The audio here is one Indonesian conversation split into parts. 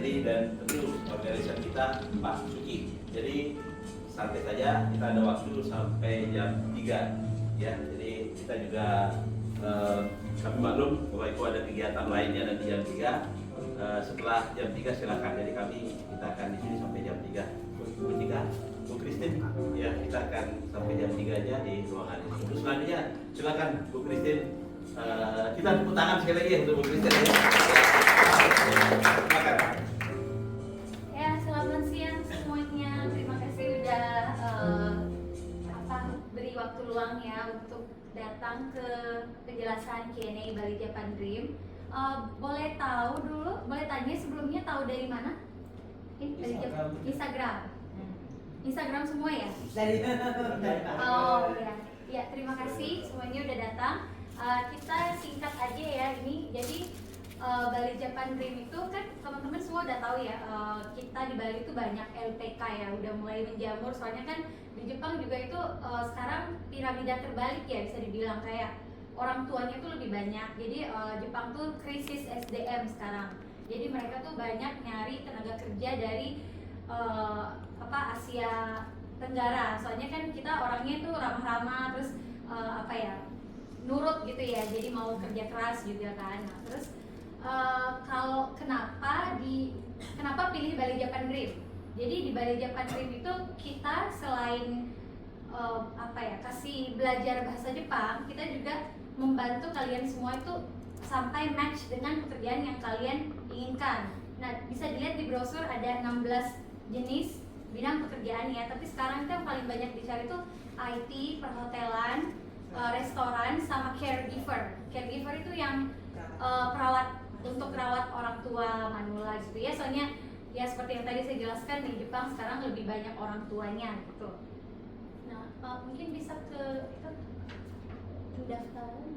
Jadi dan tentu organisator kita Pak Suki. Jadi santai saja, kita ada waktu sampai jam 3 ya. Jadi kita juga kami maklum Bapak Ibu ada kegiatan lainnya nanti jam 3. Setelah jam 3 silakan. Jadi kita akan di sini sampai jam 3. Bu Cika, Bu Christine, ya kita akan sampai jam 3 aja di ruangan ini. Untuk selanjutnya silakan Bu Christine. Kita tepuk tangan sekali lagi untuk Bu Christine ya. Silakan. Ya, selamat siang semuanya. Terima kasih udah beri waktu luang ya untuk datang ke penjelasan Q&A Bali Japan Dream. Boleh tahu dulu, boleh tanya sebelumnya tahu dari mana? Instagram. Instagram semua ya? Oh ya, ya terima kasih semuanya udah datang. Kita singkat aja ya ini. Jadi Bali Japan Dream itu kan teman-teman semua udah tahu ya, kita di Bali itu banyak LPK ya, udah mulai menjamur. Soalnya kan di Jepang juga itu sekarang piramida terbalik ya, bisa dibilang kayak orang tuanya tuh lebih banyak. Jadi Jepang tuh krisis SDM sekarang. Jadi mereka tuh banyak nyari tenaga kerja dari Asia Tenggara. Soalnya kan kita orangnya tuh ramah-ramah, terus nurut gitu ya. Jadi mau kerja keras juga kan. Nah, terus kalau kenapa pilih Bali Japan Dream? Jadi di Bali Japan Dream itu kita selain kasih belajar bahasa Jepang, kita juga membantu kalian semua itu sampai match dengan pekerjaan yang kalian inginkan. Nah, bisa dilihat di brosur ada 16 jenis bidang pekerjaan ya. Tapi sekarang itu yang paling banyak dicari itu IT, perhotelan, restoran, sama caregiver. Caregiver itu yang perawat, untuk rawat orang tua manula gitu ya. Soalnya ya seperti yang tadi saya jelaskan, di Jepang sekarang lebih banyak orang tuanya gitu. Nah, mungkin bisa ke itu pendaftaran.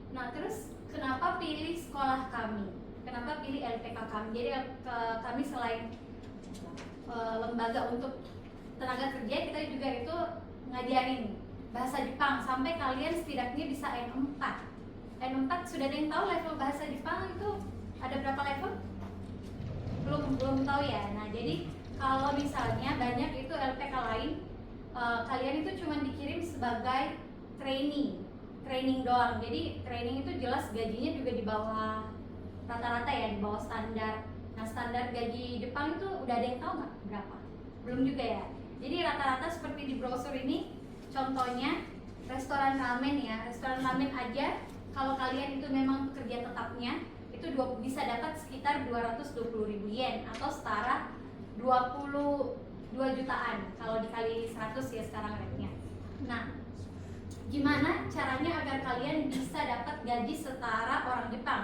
Nah, terus kenapa pilih sekolah kami? Kenapa pilih LPK kami? Jadi kami selain lembaga untuk tenaga kerja, kita juga itu ngajarin bahasa Jepang sampai kalian setidaknya bisa N4. N4 sudah ada yang tahu level bahasa Jepang itu ada berapa level? Belum tahu ya. Nah, jadi kalau misalnya banyak itu LPK lain, kalian itu cuma dikirim sebagai training doang. Jadi training itu jelas gajinya juga di bawah rata-rata ya, di bawah standar. Nah, standar gaji Jepang itu udah ada yang tahu nggak berapa? Belum juga ya. Jadi rata-rata seperti di brosur ini, contohnya restoran ramen ya. Restoran ramen aja kalau kalian itu memang pekerja tetapnya itu bisa dapat sekitar 220.000 yen atau setara 22 jutaan kalau dikali 100 ya sekarang rate-nya. Nah, gimana caranya agar kalian bisa dapat gaji setara orang Jepang?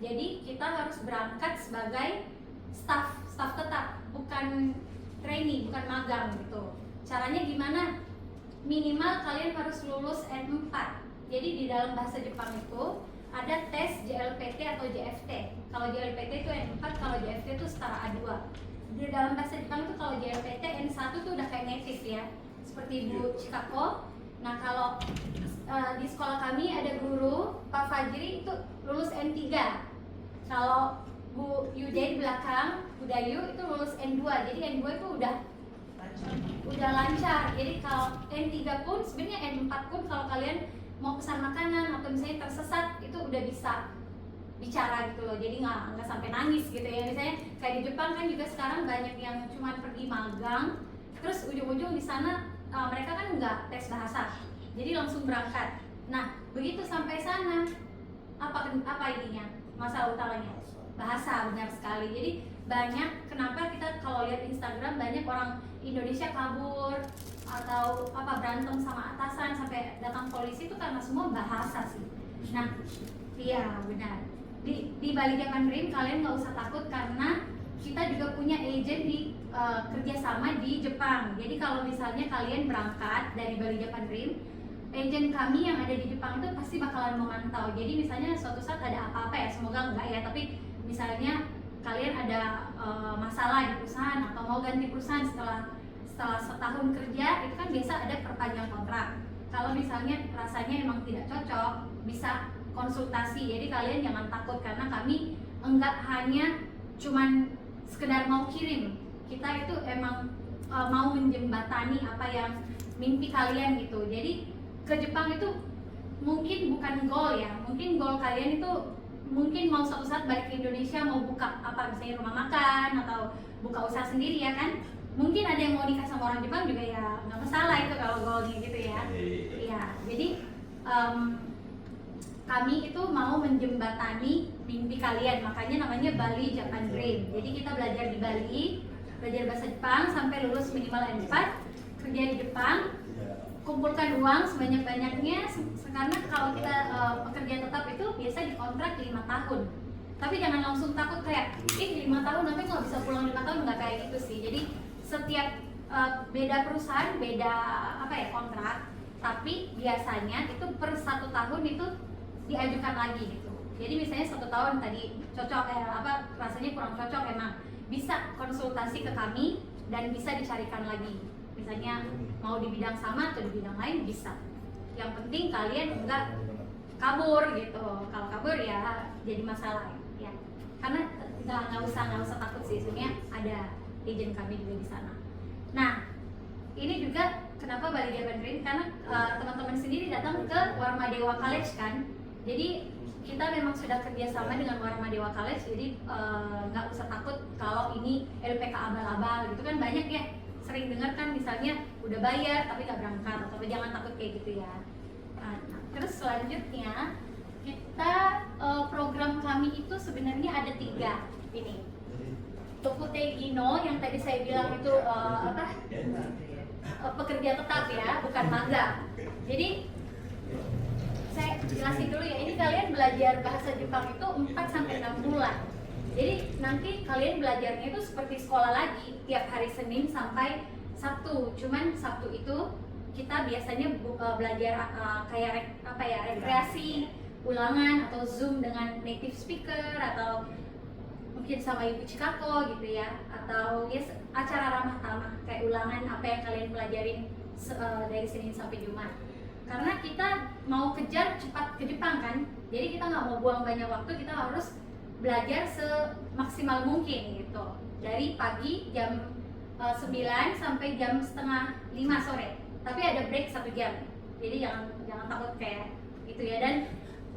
Jadi kita harus berangkat sebagai staff tetap, bukan trainee, bukan magang gitu. Caranya gimana? Minimal kalian harus lulus N4. Jadi di dalam bahasa Jepang itu ada tes JLPT atau JFT. Kalau JLPT itu N4, kalau JFT itu setara A2. Di dalam bahasa Jepang itu kalau JLPT N1 tuh udah kayak native ya, seperti Bu Chikako. Nah, kalau di sekolah kami ada guru Pak Fajri itu lulus N3. Kalau Bu Yude di belakang, Bu Dayu itu lulus N2. Jadi N2 itu udah lancar. Jadi kalau N3 pun sebenarnya N4 pun kalau kalian mau pesan makanan atau misalnya tersesat itu udah bisa bicara gitu loh. Jadi nggak sampai nangis gitu ya. Misalnya kayak di Jepang kan juga sekarang banyak yang cuma pergi magang, terus ujung-ujung di sana mereka kan nggak tes bahasa, jadi langsung berangkat. Nah, begitu sampai sana apa ininya? Masalah utamanya bahasa, benar sekali. Jadi banyak, kenapa kita kalau lihat Instagram banyak orang Indonesia kabur atau berantem sama atasan sampai datang polisi itu karena semua bahasa sih. Nah, iya benar. Di Bali Japan Dream kalian nggak usah takut karena kita juga punya agent di kerjasama di Jepang. Jadi kalau misalnya kalian berangkat dari Bali Japan Dream, agent kami yang ada di Jepang itu pasti bakalan memantau. Jadi misalnya suatu saat ada apa-apa ya, semoga enggak ya, tapi misalnya kalian ada masalah di perusahaan atau mau ganti perusahaan setelah setahun kerja, itu kan biasa ada perpanjang kontrak. Kalau misalnya rasanya emang tidak cocok, bisa konsultasi. Jadi kalian jangan takut karena kami enggak hanya cuman sekedar mau kirim, kita itu emang mau menjembatani apa yang mimpi kalian gitu. Jadi ke Jepang itu mungkin bukan goal ya, mungkin goal kalian itu mungkin mau suatu saat balik ke Indonesia, mau buka apa misalnya rumah makan atau buka usaha sendiri ya kan. Mungkin ada yang mau nikah sama orang Jepang juga ya, nggak masalah itu kalau goalnya gitu ya. Iya, jadi kami itu mau menjembatani mimpi kalian, makanya namanya Bali Japan Dream. Jadi kita belajar di Bali, belajar bahasa Jepang sampai lulus minimal N4, kerja di Jepang, kumpulkan uang sebanyak-banyaknya, karena kalau kita pekerja tetap itu biasa dikontrak 5 tahun. Tapi jangan langsung takut kayak, 5 tahun nanti nggak bisa pulang 5 tahun, nggak kayak gitu sih. Jadi setiap beda perusahaan, beda kontrak, tapi biasanya itu per 1 tahun itu diajukan lagi gitu. Jadi misalnya 1 tahun tadi cocok rasanya kurang cocok, emang bisa konsultasi ke kami dan bisa dicarikan lagi. Misalnya mau di bidang sama atau di bidang lain bisa. Yang penting kalian enggak kabur gitu. Kalau kabur ya jadi masalah ya. Karena nggak usah takut sih, sebenarnya ada agent kami juga di sana. Nah, ini juga kenapa Bali Japan Dream, karena teman-teman sendiri datang ke Warma Dewa College kan. Jadi kita memang sudah kerjasama dengan Warma Dewa College, jadi nggak usah takut kalau ini LPK abal-abal gitu kan. Banyak ya sering dengar kan, misalnya udah bayar tapi nggak berangkat, atau jangan takut kayak gitu ya. Nah, terus selanjutnya kita program kami itu sebenarnya ada 3 ini. Tokute Gino yang tadi saya bilang itu pekerja tetap ya, bukan magang. Jadi saya jelasin dulu ya, ini kalian belajar bahasa Jepang itu 4-6 bulan. Jadi nanti kalian belajarnya itu seperti sekolah lagi, tiap hari Senin sampai Sabtu. Cuman Sabtu itu kita biasanya belajar kayak rekreasi, ulangan atau Zoom dengan native speaker, atau mungkin sama Ibu Chikako gitu ya, atau ya acara ramah tamah kayak ulangan apa yang kalian pelajarin dari Senin sampai Jumat. Karena kita mau kejar cepat ke Jepang kan, jadi kita nggak mau buang banyak waktu, kita harus belajar semaksimal mungkin gitu, dari pagi jam 9 sampai jam setengah 5 sore, tapi ada break 1 jam, jadi jangan takut kayak gitu ya. Dan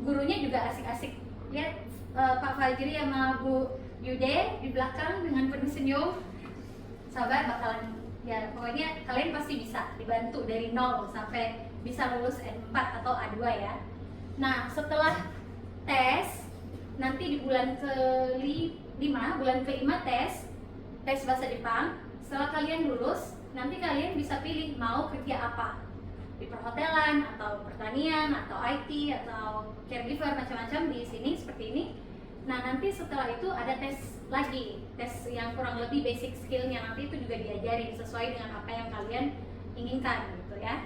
gurunya juga asik-asik, lihat Pak Fajri sama Bu Yude di belakang dengan penuh senyum, sabar bakalan ya, pokoknya kalian pasti bisa dibantu dari 0 sampai bisa lulus N4 atau A2 ya. Nah, setelah tes nanti di bulan ke-5 tes bahasa Jepang. Setelah kalian lulus, nanti kalian bisa pilih mau kerja apa, di perhotelan atau pertanian atau IT atau caregiver, macam-macam di sini seperti ini. Nah, nanti setelah itu ada tes lagi, tes yang kurang lebih basic skillnya, nanti itu juga diajarin sesuai dengan apa yang kalian inginkan gitu ya.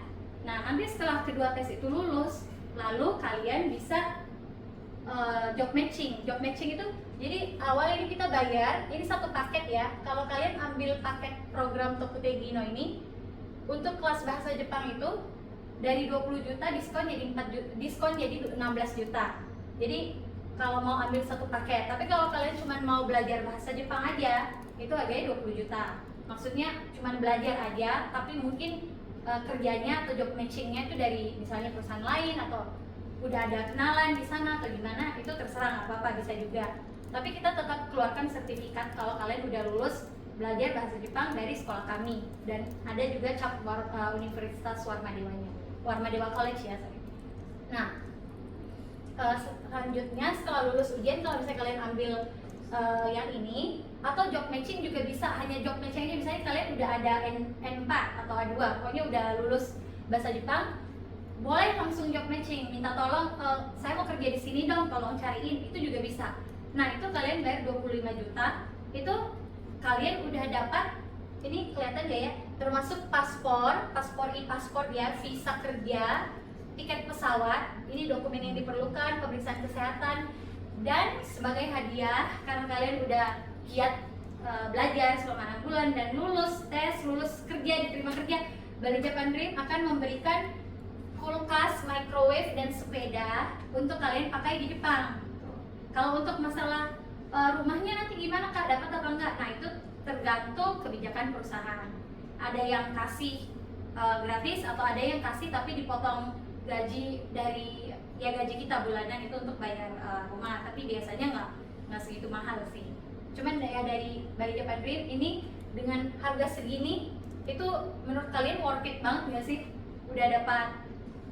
Nah, nanti setelah kedua tes itu lulus, lalu kalian bisa job matching. Job matching itu jadi awal ini kita bayar, ini satu paket ya. Kalau kalian ambil paket program Tokute Gino ini, untuk kelas bahasa Jepang itu dari 20 juta diskon jadi 16 juta. Jadi kalau mau ambil satu paket, tapi kalau kalian cuma mau belajar bahasa Jepang aja, itu harganya 20 juta. Maksudnya cuma belajar aja, tapi mungkin kerjanya atau job matchingnya itu dari misalnya perusahaan lain atau udah ada kenalan di sana atau gimana, itu terserah, nggak apa-apa, bisa juga. Tapi kita tetap keluarkan sertifikat kalau kalian udah lulus belajar bahasa Jepang dari sekolah kami, dan ada juga cap Universitas Warma Dewanya, Warma Dewa College ya. Nah, selanjutnya setelah lulus ujian, kalau misalnya kalian ambil yang ini atau job matching juga bisa, hanya job matchingnya misalnya kalian udah ada N4 atau A2, pokoknya udah lulus bahasa Jepang, boleh langsung job matching, minta tolong saya mau kerja di sini dong, tolong cariin, itu juga bisa. Nah, itu kalian bayar 25 juta, itu kalian udah dapat, ini kelihatan gak ya, termasuk paspor e-paspor ya, visa kerja, tiket pesawat, ini dokumen yang diperlukan, pemeriksaan kesehatan, dan sebagai hadiah karena kalian udah giat belajar selama 6 bulan dan lulus tes, lulus kerja, diterima kerja, Bali Japan Dream akan memberikan kulkas, microwave, dan sepeda untuk kalian pakai di Jepang. Kalau untuk masalah rumahnya nanti gimana Kak, dapat apa enggak? Nah itu tergantung kebijakan perusahaan. Ada yang kasih gratis atau ada yang kasih tapi dipotong gaji dari ya gaji kita bulanan itu untuk bayar rumah, tapi biasanya nggak segitu mahal sih. Cuman ya dari Bali Japan Dream ini dengan harga segini itu menurut kalian worth it banget nggak sih? Udah dapat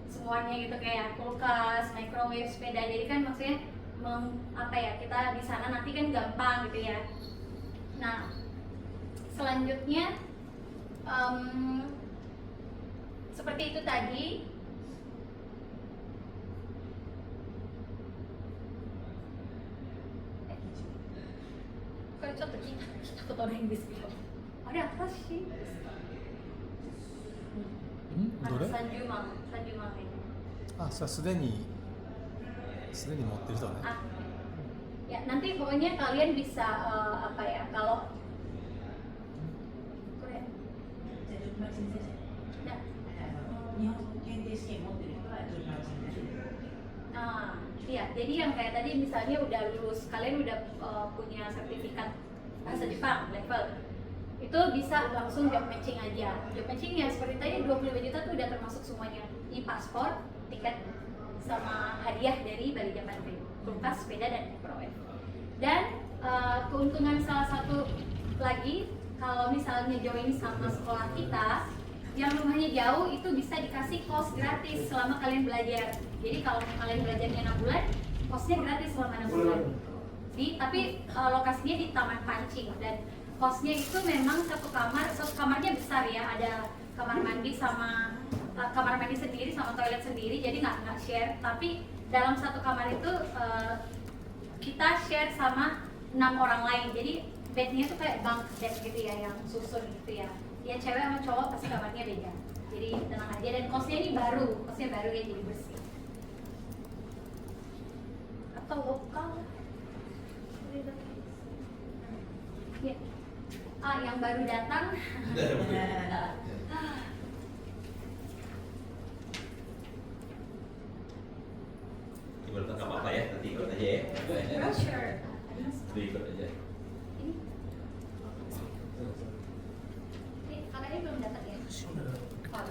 semuanya gitu kayak kulkas, microwave, sepeda. Jadi kan maksudnya kita di sana nanti kan gampang gitu ya. Nah selanjutnya seperti itu tadi. Kan cocok kita orang Inggris gitu. Ada apa sih? どれ？ Sanjumang ini. あ、それすでに持ってる人ね。 Ya nanti pokoknya kalian bisa kalau Korea. Nah, 日本検定試験持ってる人は順番になる。 iya, jadi yang kayak tadi misalnya udah lulus, kalian udah punya sertifikat bahasa Jepang level, itu bisa langsung job matching aja. Job matching ya seperti tadi 25 juta tuh udah termasuk semuanya, e-paspor, tiket, sama hadiah dari Bali Japan Dream, kulkas, sepeda, dan microwave. Dan keuntungan salah satu lagi, kalau misalnya join sama sekolah kita yang rumahnya jauh itu bisa dikasih kos gratis selama kalian belajar. Jadi kalau kalian belajarnya 6 bulan, kosnya gratis selama 6 bulan. Tapi lokasinya di Taman Pancing dan kosnya itu memang satu kamarnya besar ya, ada kamar mandi sama kamar mandi sendiri sama toilet sendiri, jadi nggak share. Tapi dalam satu kamar itu kita share sama 6 orang lain, jadi bednya tuh kayak bunk bed gitu ya, yang susun gitu ya. Ya cewek sama cowok pasti kamarnya beda, jadi tenang aja. Dan kosnya ini kosnya baru ya, jadi bersih. Atau lokal ya. Yang baru datang Gimana nggak apa-apa ya, nanti ikut aja ya. brochure. Nanti ikut aja. Ini kakaknya belum dapat ya? Oh.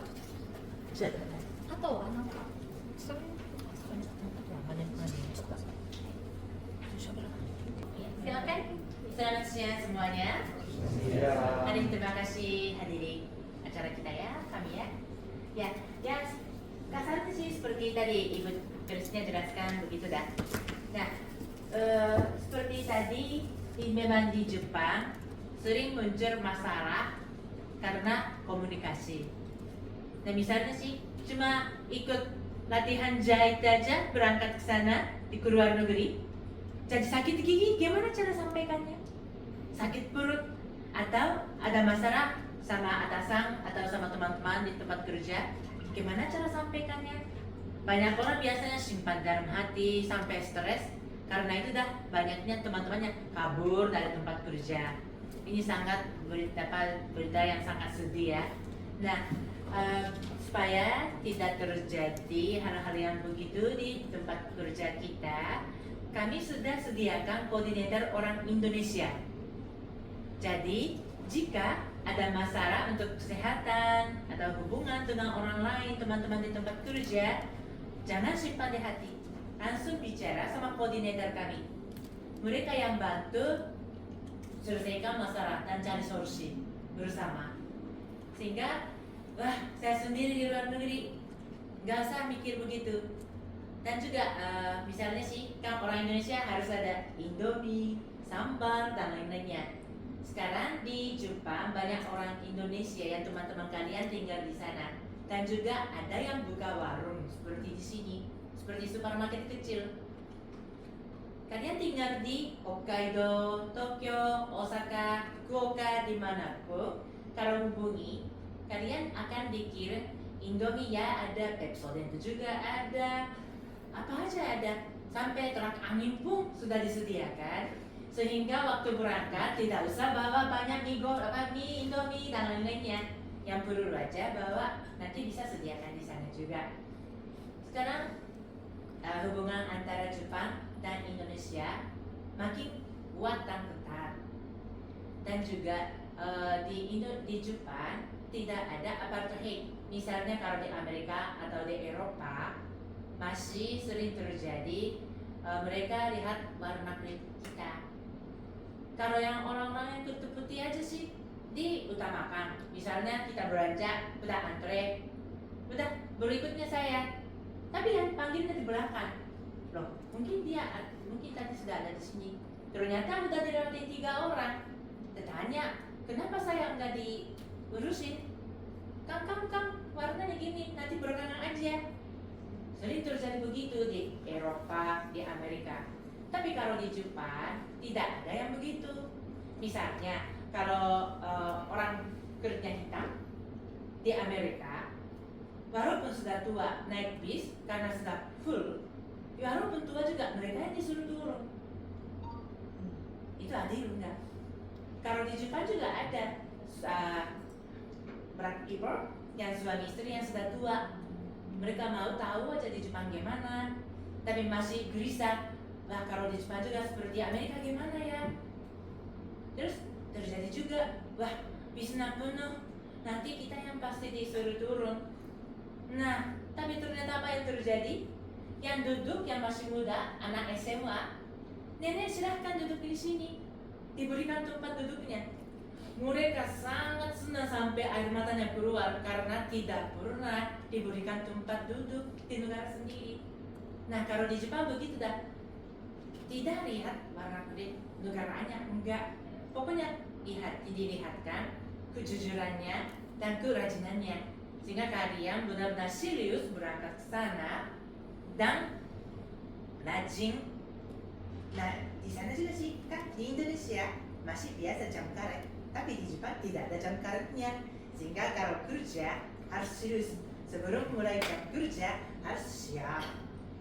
じゃあ、 Atau apa? Silakan. Selamat siang semuanya. Hari ini terima kasih hadiri acara kita ya, kami ya. Ya, kasarnya sih seperti tadi Ibu Presiden jelaskan begitu dah. Nah, seperti tadi memang di Jepang sering muncul masalah karena komunikasi. Nah misalnya sih cuma ikut latihan jahit aja berangkat ke sana di luar negeri, jadi sakit gigi gimana cara sampaikannya? Sakit perut atau ada masalah sama atasan atau sama teman-teman di tempat kerja, gimana cara sampaikannya? Banyak orang biasanya simpan dalam hati sampai stres karena itu dah banyaknya teman-temannya kabur dari tempat kerja. Ini sangat berita yang sangat sedih ya. Nah, supaya tidak terjadi hal-hal yang begitu di tempat kerja kita, kami sudah sediakan koordinator orang Indonesia. Jadi, jika ada masalah untuk kesehatan atau hubungan dengan orang lain, teman-teman di tempat kerja, jangan simpan di hati, langsung bicara sama koordinator kami. Mereka yang bantu selesaikan masalah dan cari solusi bersama. Sehingga, saya sendiri di luar negeri, nggak usah mikir begitu. Dan juga misalnya sih, kan orang Indonesia harus ada Indomie, sambal, dan lain-lainnya. Sekarang di Jepang banyak orang Indonesia yang teman-teman kalian tinggal di sana. Dan juga ada yang buka warung seperti di sini, seperti supermarket kecil. Kalian tinggal di Hokkaido, Tokyo, Osaka, Fukuoka, dimanapun, kalau hubungi, kalian akan dikirim Indomie ya, ada Pepsodent juga ada, apa aja ada, sampai truk angin pun sudah disediakan, sehingga waktu berangkat tidak usah bawa banyak mie, Indomie dan lain-lainnya. Yang perlu aja bawa, nanti bisa sediakan di sana juga. Sekarang hubungan antara Jepang dan Indonesia makin kuat dan ketat. Dan juga di Jepang tidak ada apartheid. Misalnya kalau di Amerika atau di Eropa masih sering terjadi mereka lihat warna kulit kita. Kalau yang orang-orang yang kulit putih aja sih diutamakan. Misalnya kita belanja, udah antre, udah berikutnya saya. Tapi yang panggilnya di belakang, loh mungkin tadi sudah ada di sini. Ternyata udah dilewatin 3 orang. Tanya, kenapa saya nggak diurusin? Kang warnanya gini, nanti belakangan aja. Sering terjadi begitu di Eropa, di Amerika. Tapi kalau di Jepang tidak ada yang begitu. Misalnya kalau orang kulitnya hitam di Amerika, walaupun sudah tua naik bis karena sudah full, walaupun tua juga mereka yang disuruh turun. Itu adil enggak? Kalau di Jepang juga ada black people yang suami istri yang sudah tua. Mereka mau tahu aja di Jepang gimana, tapi masih gelisah. Nah kalau di Jepang juga seperti Amerika gimana ya? Terus terjadi juga, wah bisnya penuh, nanti kita yang pasti disuruh turun. Nah tapi ternyata apa yang terjadi? Yang duduk yang masih muda, anak SMA, nenek silahkan duduk di sini, diberikan tempat duduknya. Mereka sangat senang sampai air matanya keluar karena tidak pernah diberikan tempat duduk di negara sendiri. Nah kalau di Jepang begitu dah, tidak lihat warna kulit negaranya, enggak. Pokoknya dilihatkan kejujurannya dan kerajinannya, sehingga kalian benar-benar serius berangkat ke sana dan rajin. Nah di sana juga sih kan di Indonesia masih biasa jam karet, tapi di Jepang tidak ada jam karetnya, sehingga kalau kerja harus serius. Sebelum mulai jam kerja harus siap.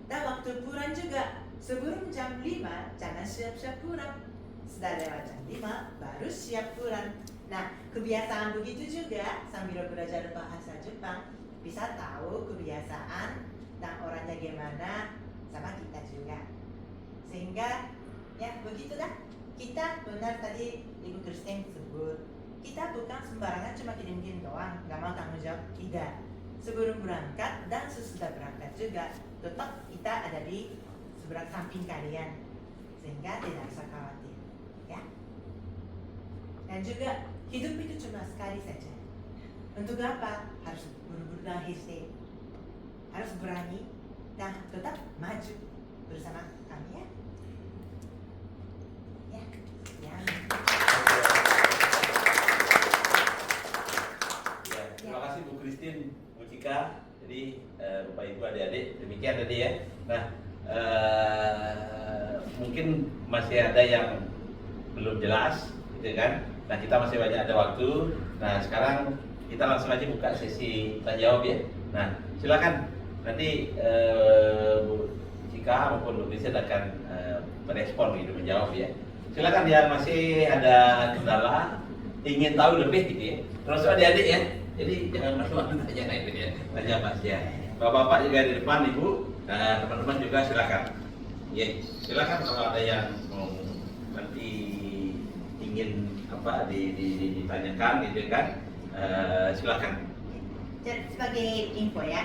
Dan waktu pulang juga sebelum jam 5 jangan siap-siap pulang. Sudah lewat jam 5 baru siap pulang. Nah kebiasaan begitu juga sambil belajar bahasa Jepang bisa tahu kebiasaan dan orangnya gimana sama kita juga. Sehingga ya begitulah. Kita benar tadi Ibu Kristen sebut, kita bukan sembarangan cuma kirim-kirim doang, gak mau tanggung jawab, tidak. Sebelum berangkat dan sesudah berangkat juga tetap kita ada di sebelah samping kalian, sehingga tidak usah khawatir ya. Dan juga hidup itu cuma sekali saja. Untuk apa? Harus buru-buru dan histe, harus berani dan tetap maju bersama kami ya. Ya, terima kasih Bu Christine, Bu Cika. Jadi Bapak Ibu adik-adik demikian tadi ya. Nah mungkin masih ada yang belum jelas, gitu kan? Nah kita masih banyak ada waktu. Nah sekarang kita langsung aja buka sesi tanya jawab ya. Nah silakan nanti Bu Cika maupun Bu Christine akan merespon gitu, menjawab ya. Silakan yang masih ada kendala, ingin tahu lebih gitu ya. Terus adik-adik ya, jadi jangan malu-malu tanya itu ya, tanya Mas ya. Bapak-bapak juga di depan, Ibu, teman-teman juga silakan. Ya, silakan kalau ada yang mau nanti ingin apa ditanyakan gitu kan, silakan. Sebagai info ya,